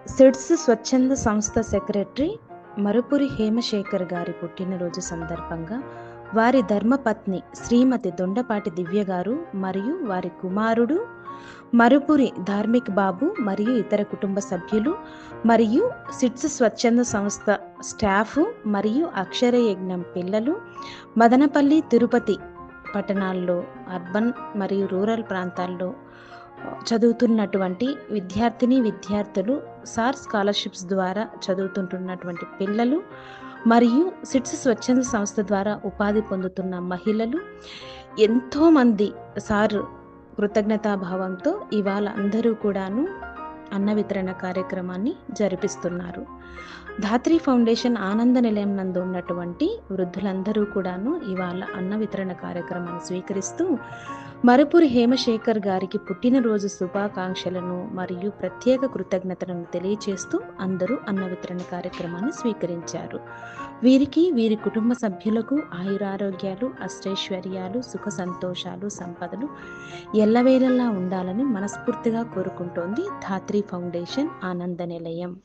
Sitz స్వచ్ఛంద సంస్థ secretary మరుపురి హేమశేఖర్ గారి పుట్టినరోజు సందర్భంగా వారి ధర్మపత్ని శ్రీమతి దొండపాటి దివ్య గారు మరియు వారి కుమారుడు మరుపురి ధార్మిక్ బాబు మరియు ఇతర కుటుంబ సభ్యులు మరియు సిడ్స్ స్వచ్ఛంద సంస్థ స్టాఫ్ మరియు అక్షర యజ్ఞం పిల్లలు మదనపల్లి తిరుపతి పట్టణాల్లో అర్బన్ మరియు రూరల్ ప్రాంతాల్లో చదువుతున్నటువంటి విద్యార్థులు సార్ స్కాలర్షిప్స్ ద్వారా చదువుతుంటున్నటువంటి పిల్లలు మరియు సిడ్స్ స్వచ్ఛంద సంస్థ ద్వారా ఉపాధి పొందుతున్న మహిళలు ఎంతోమంది సార్ కృతజ్ఞతాభావంతో ఇవాళ అందరూ కూడాను అన్న వితరణ కార్యక్రమాన్ని జరిపిస్తున్నారు. ధాత్రి ఫౌండేషన్ ఆనంద నిలయం నందు ఉన్నటువంటి వృద్ధులందరూ కూడాను ఇవాళ అన్న వితరణ కార్యక్రమాన్ని స్వీకరిస్తూ మరుపురి హేమశేఖర్ గారికి పుట్టినరోజు శుభాకాంక్షలను మరియు ప్రత్యేక కృతజ్ఞతలను తెలియచేస్తూ అందరూ అన్న వితరణ కార్యక్రమాన్ని స్వీకరించారు. వీరికి వీరి కుటుంబ సభ్యులకు ఆయురారోగ్యాలు, అష్టైశ్వర్యాలు, సుఖ సంతోషాలు, సంపదలు ఎల్లవేళలా ఉండాలని మనస్ఫూర్తిగా కోరుకుంటోంది ధాత్రి ఫౌండేషన్ ఆనంద నిలయం.